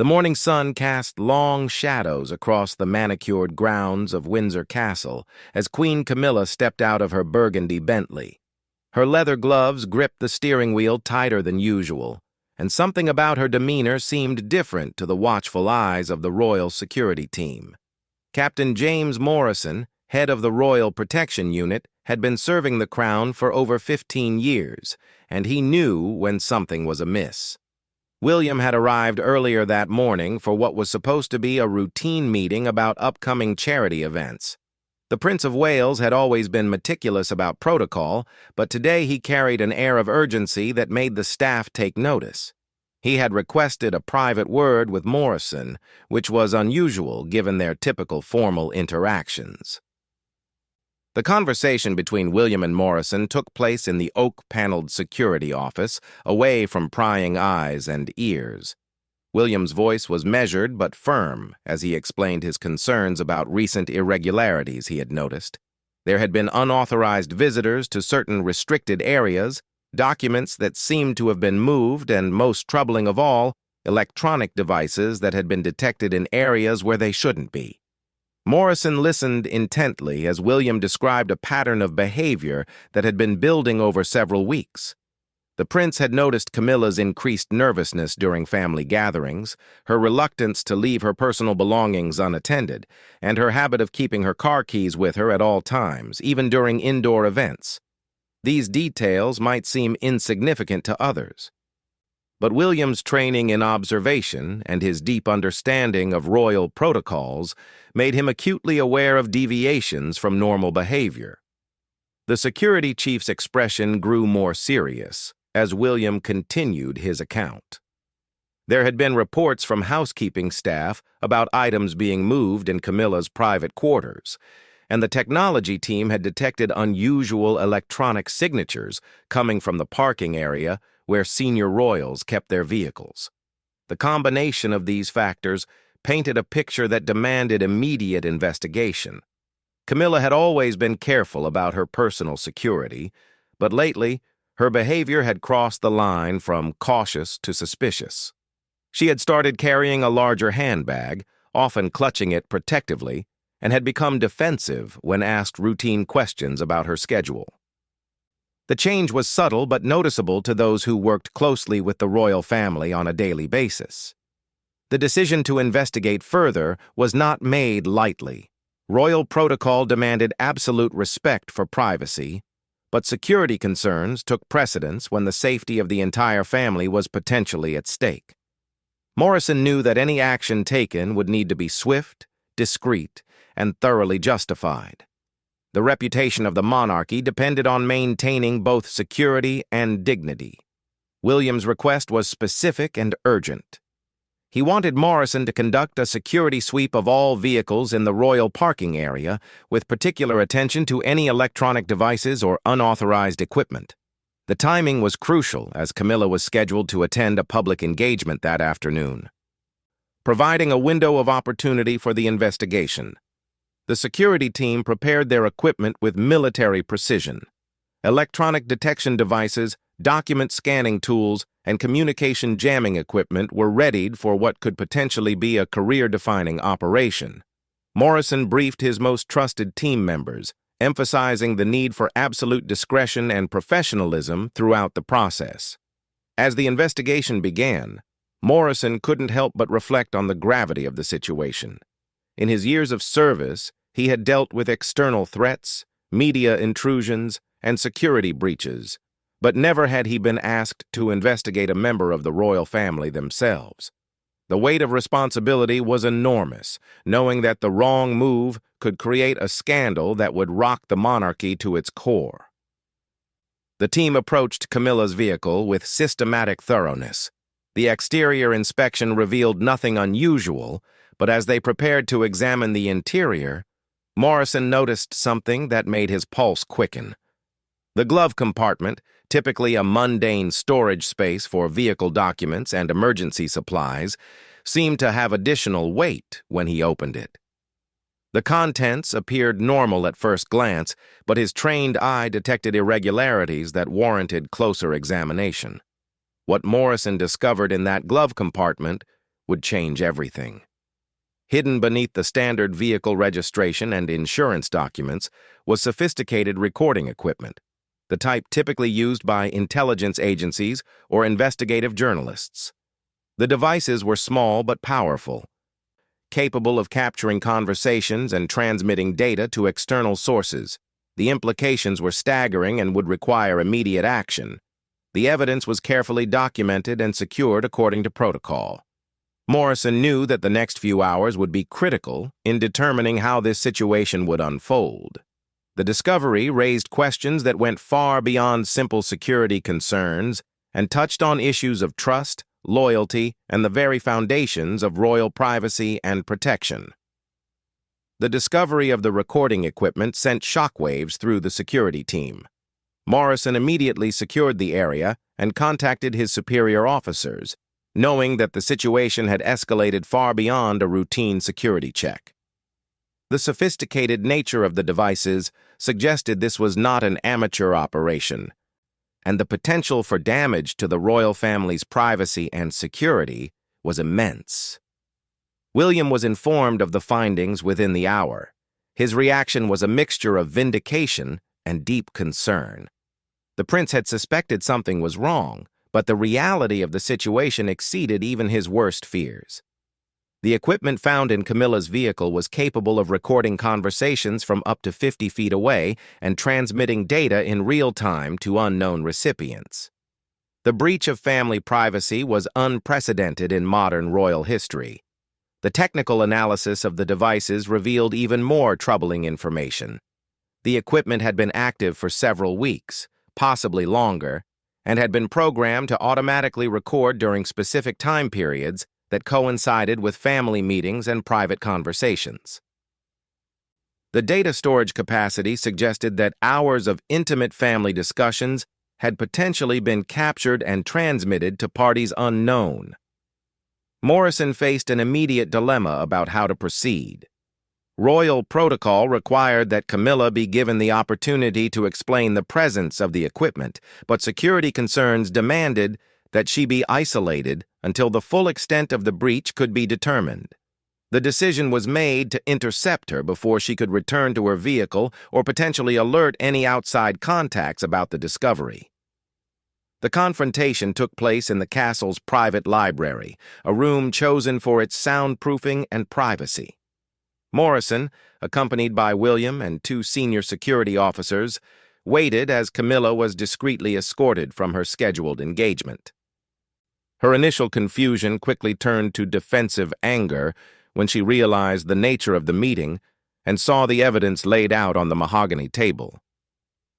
The morning sun cast long shadows across the manicured grounds of Windsor Castle as Queen Camilla stepped out of her burgundy Bentley. Her leather gloves gripped the steering wheel tighter than usual, and something about her demeanor seemed different to the watchful eyes of the Royal Security Team. Captain James Morrison, head of the Royal Protection Unit, had been serving the Crown for over 15 years, and he knew when something was amiss. William had arrived earlier that morning for what was supposed to be a routine meeting about upcoming charity events. The Prince of Wales had always been meticulous about protocol, but today he carried an air of urgency that made the staff take notice. He had requested a private word with Morrison, which was unusual given their typical formal interactions. The conversation between William and Morrison took place in the oak-paneled security office, away from prying eyes and ears. William's voice was measured but firm as he explained his concerns about recent irregularities he had noticed. There had been unauthorized visitors to certain restricted areas, documents that seemed to have been moved, and, most troubling of all, electronic devices that had been detected in areas where they shouldn't be. Morrison listened intently as William described a pattern of behavior that had been building over several weeks. The prince had noticed Camilla's increased nervousness during family gatherings, her reluctance to leave her personal belongings unattended, and her habit of keeping her car keys with her at all times, even during indoor events. These details might seem insignificant to others, but William's training in observation and his deep understanding of royal protocols made him acutely aware of deviations from normal behavior. The security chief's expression grew more serious as William continued his account. There had been reports from housekeeping staff about items being moved in Camilla's private quarters, and the technology team had detected unusual electronic signatures coming from the parking area where senior royals kept their vehicles. The combination of these factors painted a picture that demanded immediate investigation. Camilla had always been careful about her personal security, but lately her behavior had crossed the line from cautious to suspicious. She had started carrying a larger handbag, often clutching it protectively, and had become defensive when asked routine questions about her schedule. The change was subtle but noticeable to those who worked closely with the royal family on a daily basis. The decision to investigate further was not made lightly. Royal protocol demanded absolute respect for privacy, but security concerns took precedence when the safety of the entire family was potentially at stake. Morrison knew that any action taken would need to be swift, discreet, and thoroughly justified. The reputation of the monarchy depended on maintaining both security and dignity. William's request was specific and urgent. He wanted Morrison to conduct a security sweep of all vehicles in the royal parking area, with particular attention to any electronic devices or unauthorized equipment. The timing was crucial, as Camilla was scheduled to attend a public engagement that afternoon, providing a window of opportunity for the investigation. The security team prepared their equipment with military precision. Electronic detection devices, document scanning tools, and communication jamming equipment were readied for what could potentially be a career-defining operation. Morrison briefed his most trusted team members, emphasizing the need for absolute discretion and professionalism throughout the process. As the investigation began, Morrison couldn't help but reflect on the gravity of the situation. In his years of service, he had dealt with external threats, media intrusions, and security breaches, but never had he been asked to investigate a member of the royal family themselves. The weight of responsibility was enormous, knowing that the wrong move could create a scandal that would rock the monarchy to its core. The team approached Camilla's vehicle with systematic thoroughness. The exterior inspection revealed nothing unusual, but as they prepared to examine the interior, Morrison noticed something that made his pulse quicken. The glove compartment, typically a mundane storage space for vehicle documents and emergency supplies, seemed to have additional weight when he opened it. The contents appeared normal at first glance, but his trained eye detected irregularities that warranted closer examination. What Morrison discovered in that glove compartment would change everything. Hidden beneath the standard vehicle registration and insurance documents was sophisticated recording equipment, the type typically used by intelligence agencies or investigative journalists. The devices were small but powerful, capable of capturing conversations and transmitting data to external sources. The implications were staggering and would require immediate action. The evidence was carefully documented and secured according to protocol. Morrison knew that the next few hours would be critical in determining how this situation would unfold. The discovery raised questions that went far beyond simple security concerns and touched on issues of trust, loyalty, and the very foundations of royal privacy and protection. The discovery of the recording equipment sent shockwaves through the security team. Morrison immediately secured the area and contacted his superior officers, knowing that the situation had escalated far beyond a routine security check. The sophisticated nature of the devices suggested this was not an amateur operation, and the potential for damage to the royal family's privacy and security was immense. William was informed of the findings within the hour. His reaction was a mixture of vindication and deep concern. The prince had suspected something was wrong, but the reality of the situation exceeded even his worst fears. The equipment found in Camilla's vehicle was capable of recording conversations from up to 50 feet away and transmitting data in real time to unknown recipients. The breach of family privacy was unprecedented in modern royal history. The technical analysis of the devices revealed even more troubling information. The equipment had been active for several weeks, possibly longer, and had been programmed to automatically record during specific time periods that coincided with family meetings and private conversations. The data storage capacity suggested that hours of intimate family discussions had potentially been captured and transmitted to parties unknown. Morrison faced an immediate dilemma about how to proceed. Royal protocol required that Camilla be given the opportunity to explain the presence of the equipment, but security concerns demanded that she be isolated until the full extent of the breach could be determined. The decision was made to intercept her before she could return to her vehicle or potentially alert any outside contacts about the discovery. The confrontation took place in the castle's private library, a room chosen for its soundproofing and privacy. Morrison, accompanied by William and two senior security officers, waited as Camilla was discreetly escorted from her scheduled engagement. Her initial confusion quickly turned to defensive anger when she realized the nature of the meeting and saw the evidence laid out on the mahogany table.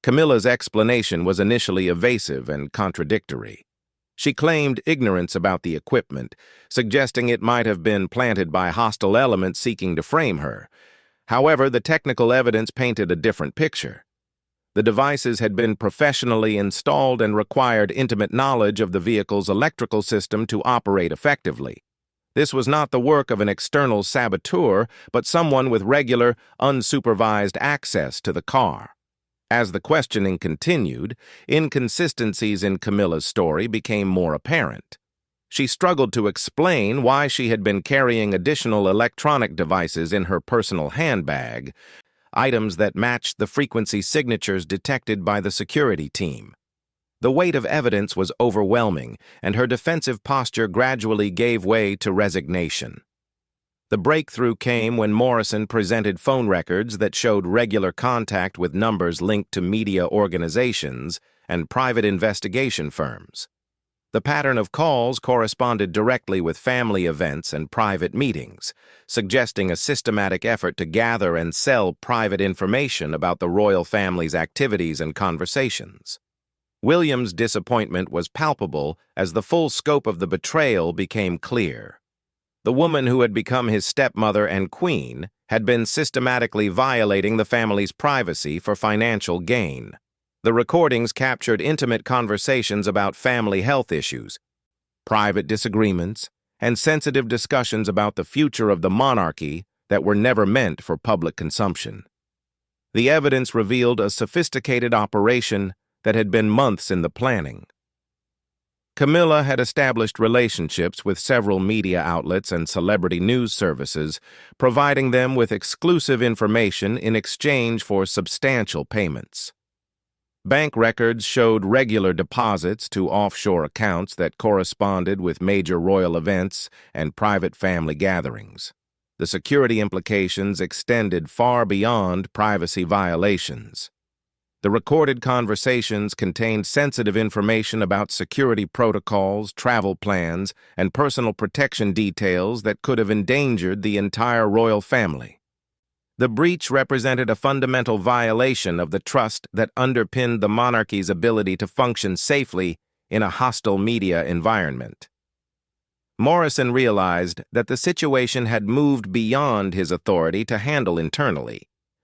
Camilla's explanation was initially evasive and contradictory. She claimed ignorance about the equipment, suggesting it might have been planted by hostile elements seeking to frame her. However, the technical evidence painted a different picture. The devices had been professionally installed and required intimate knowledge of the vehicle's electrical system to operate effectively. This was not the work of an external saboteur, but someone with regular, unsupervised access to the car. As the questioning continued, inconsistencies in Camilla's story became more apparent. She struggled to explain why she had been carrying additional electronic devices in her personal handbag, items that matched the frequency signatures detected by the security team. The weight of evidence was overwhelming, and her defensive posture gradually gave way to resignation. The breakthrough came when Morrison presented phone records that showed regular contact with numbers linked to media organizations and private investigation firms. The pattern of calls corresponded directly with family events and private meetings, suggesting a systematic effort to gather and sell private information about the royal family's activities and conversations. William's disappointment was palpable as the full scope of the betrayal became clear. The woman who had become his stepmother and queen had been systematically violating the family's privacy for financial gain. The recordings captured intimate conversations about family health issues, private disagreements, and sensitive discussions about the future of the monarchy that were never meant for public consumption. The evidence revealed a sophisticated operation that had been months in the planning. Camilla had established relationships with several media outlets and celebrity news services, providing them with exclusive information in exchange for substantial payments. Bank records showed regular deposits to offshore accounts that corresponded with major royal events and private family gatherings. The security implications extended far beyond privacy violations. The recorded conversations contained sensitive information about security protocols, travel plans, and personal protection details that could have endangered the entire royal family. The breach represented a fundamental violation of the trust that underpinned the monarchy's ability to function safely in a hostile media environment. Morrison realized that the situation had moved beyond his authority to handle internally.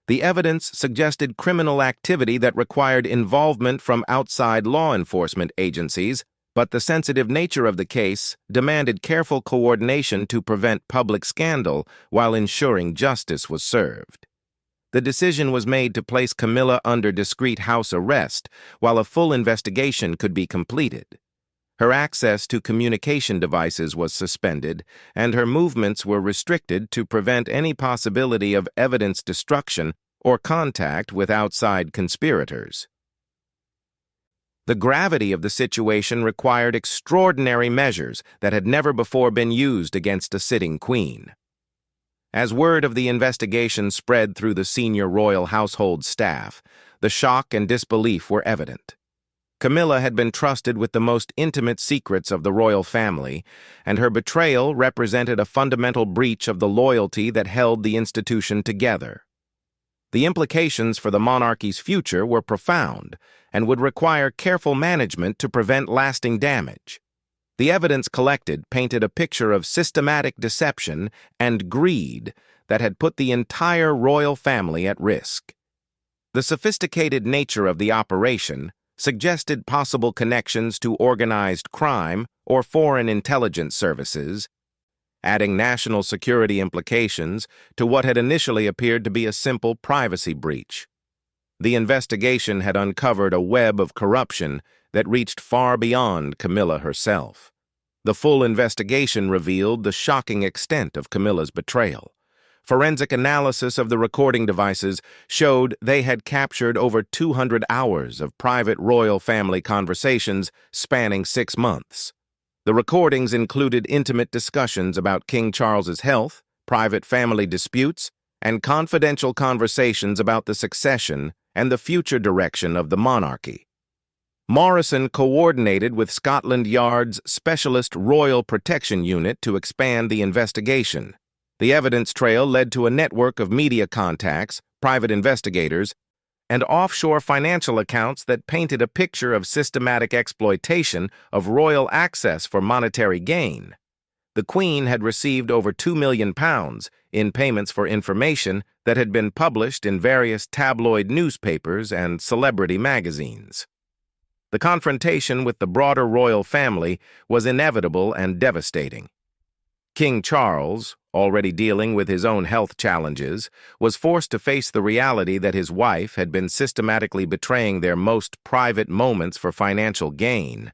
The evidence suggested criminal activity that required involvement from outside law enforcement agencies, but the sensitive nature of the case demanded careful coordination to prevent public scandal while ensuring justice was served. The decision was made to place Camilla under discreet house arrest while a full investigation could be completed. Her access to communication devices was suspended, and her movements were restricted to prevent any possibility of evidence destruction or contact with outside conspirators. The gravity of the situation required extraordinary measures that had never before been used against a sitting queen. As word of the investigation spread through the senior royal household staff, the shock and disbelief were evident. Camilla had been trusted with the most intimate secrets of the royal family, and her betrayal represented a fundamental breach of the loyalty that held the institution together. The implications for the monarchy's future were profound and would require careful management to prevent lasting damage. The evidence collected painted a picture of systematic deception and greed that had put the entire royal family at risk. The sophisticated nature of the operation suggested possible connections to organized crime or foreign intelligence services, adding national security implications to what had initially appeared to be a simple privacy breach. The investigation had uncovered a web of corruption that reached far beyond Camilla herself. The full investigation revealed the shocking extent of Camilla's betrayal. Forensic analysis of the recording devices showed they had captured over 200 hours of private royal family conversations spanning 6 months. The recordings included intimate discussions about King Charles's health, private family disputes, and confidential conversations about the succession and the future direction of the monarchy. Morrison coordinated with Scotland Yard's Specialist Royal Protection Unit to expand the investigation. The evidence trail led to a network of media contacts, private investigators, and offshore financial accounts that painted a picture of systematic exploitation of royal access for monetary gain. The Queen had received over £2 million in payments for information that had been published in various tabloid newspapers and celebrity magazines. The confrontation with the broader royal family was inevitable and devastating. King Charles, already dealing with his own health challenges, was forced to face the reality that his wife had been systematically betraying their most private moments for financial gain.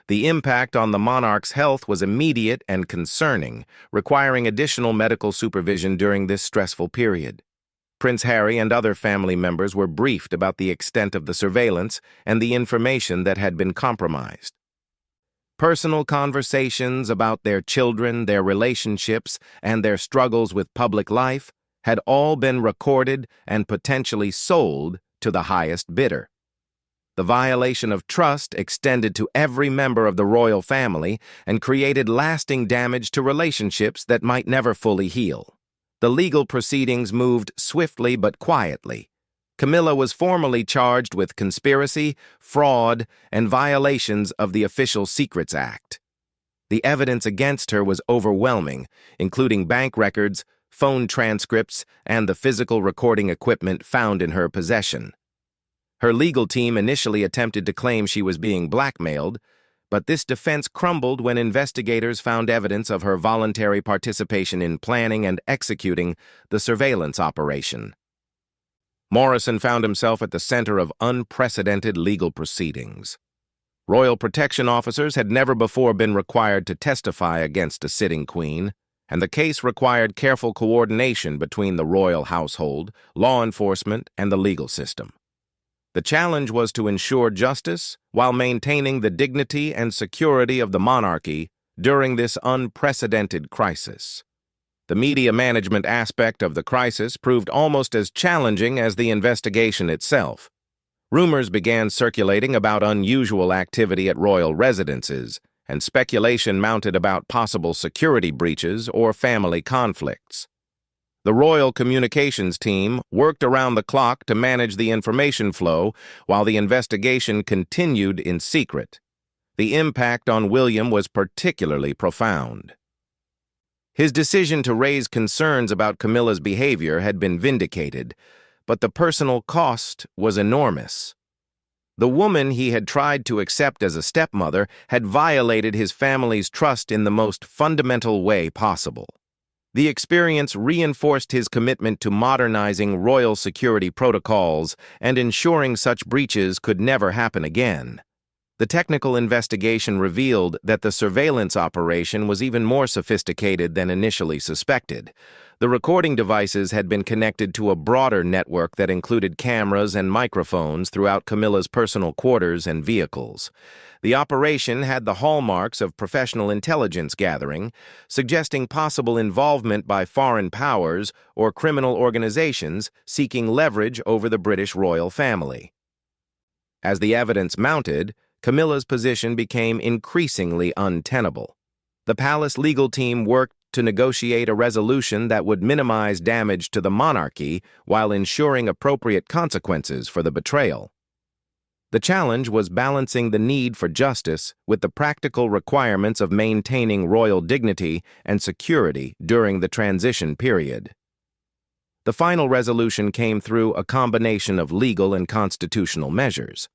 The impact on the monarch's health was immediate and concerning, requiring additional medical supervision during this stressful period. Prince Harry and other family members were briefed about the extent of the surveillance and the information that had been compromised. Personal conversations about their children, their relationships, and their struggles with public life had all been recorded and potentially sold to the highest bidder. The violation of trust extended to every member of the royal family and created lasting damage to relationships that might never fully heal. The legal proceedings moved swiftly but quietly. Camilla was formally charged with conspiracy, fraud, and violations of the Official Secrets Act. The evidence against her was overwhelming, including bank records, phone transcripts, and the physical recording equipment found in her possession. Her legal team initially attempted to claim she was being blackmailed, but this defense crumbled when investigators found evidence of her voluntary participation in planning and executing the surveillance operation. Morrison found himself at the center of unprecedented legal proceedings. Royal protection officers had never before been required to testify against a sitting queen, and the case required careful coordination between the royal household, law enforcement, and the legal system. The challenge was to ensure justice while maintaining the dignity and security of the monarchy during this unprecedented crisis. The media management aspect of the crisis proved almost as challenging as the investigation itself. Rumors began circulating about unusual activity at royal residences, and speculation mounted about possible security breaches or family conflicts. The royal communications team worked around the clock to manage the information flow while the investigation continued in secret. The impact on William was particularly profound. His decision to raise concerns about Camilla's behavior had been vindicated, but the personal cost was enormous. The woman he had tried to accept as a stepmother had violated his family's trust in the most fundamental way possible. The experience reinforced his commitment to modernizing royal security protocols and ensuring such breaches could never happen again. The technical investigation revealed that the surveillance operation was even more sophisticated than initially suspected. The recording devices had been connected to a broader network that included cameras and microphones throughout Camilla's personal quarters and vehicles. The operation had the hallmarks of professional intelligence gathering, suggesting possible involvement by foreign powers or criminal organizations seeking leverage over the British royal family. As the evidence mounted, Camilla's position became increasingly untenable. The palace legal team worked to negotiate a resolution that would minimize damage to the monarchy while ensuring appropriate consequences for the betrayal. The challenge was balancing the need for justice with the practical requirements of maintaining royal dignity and security during the transition period. The final resolution came through a combination of legal and constitutional measures.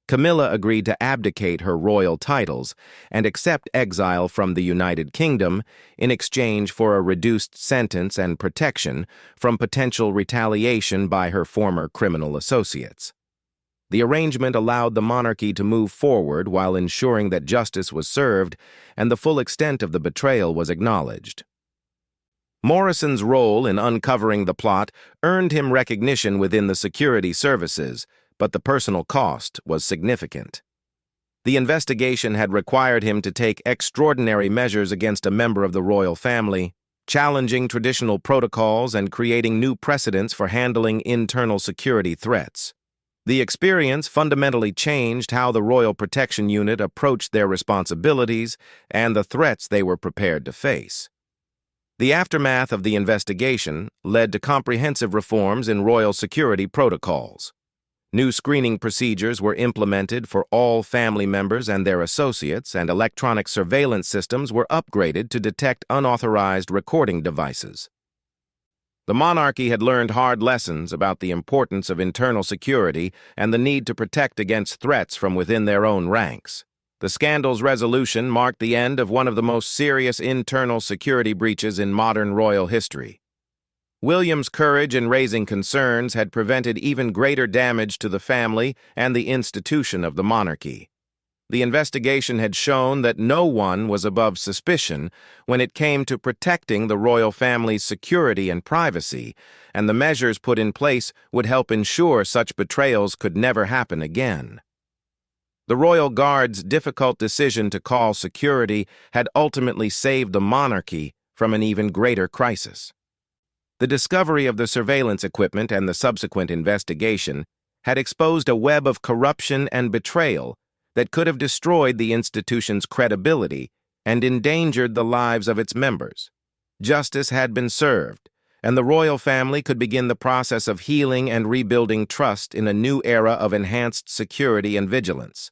Camilla agreed to abdicate her royal titles and accept exile from the United Kingdom in exchange for a reduced sentence and protection from potential retaliation by her former criminal associates. The arrangement allowed the monarchy to move forward while ensuring that justice was served and the full extent of the betrayal was acknowledged. Morrison's role in uncovering the plot earned him recognition within the security services, but the personal cost was significant. The investigation had required him to take extraordinary measures against a member of the royal family, challenging traditional protocols and creating new precedents for handling internal security threats. The experience fundamentally changed how the Royal Protection Unit approached their responsibilities and the threats they were prepared to face. The aftermath of the investigation led to comprehensive reforms in royal security protocols. New screening procedures were implemented for all family members and their associates, and electronic surveillance systems were upgraded to detect unauthorized recording devices. The monarchy had learned hard lessons about the importance of internal security and the need to protect against threats from within their own ranks. The scandal's resolution marked the end of one of the most serious internal security breaches in modern royal history. William's courage in raising concerns had prevented even greater damage to the family and the institution of the monarchy. The investigation had shown that no one was above suspicion when it came to protecting the royal family's security and privacy, and the measures put in place would help ensure such betrayals could never happen again. The Royal Guard's difficult decision to call security had ultimately saved the monarchy from an even greater crisis. The discovery of the surveillance equipment and the subsequent investigation had exposed a web of corruption and betrayal that could have destroyed the institution's credibility and endangered the lives of its members. Justice had been served, and the royal family could begin the process of healing and rebuilding trust in a new era of enhanced security and vigilance.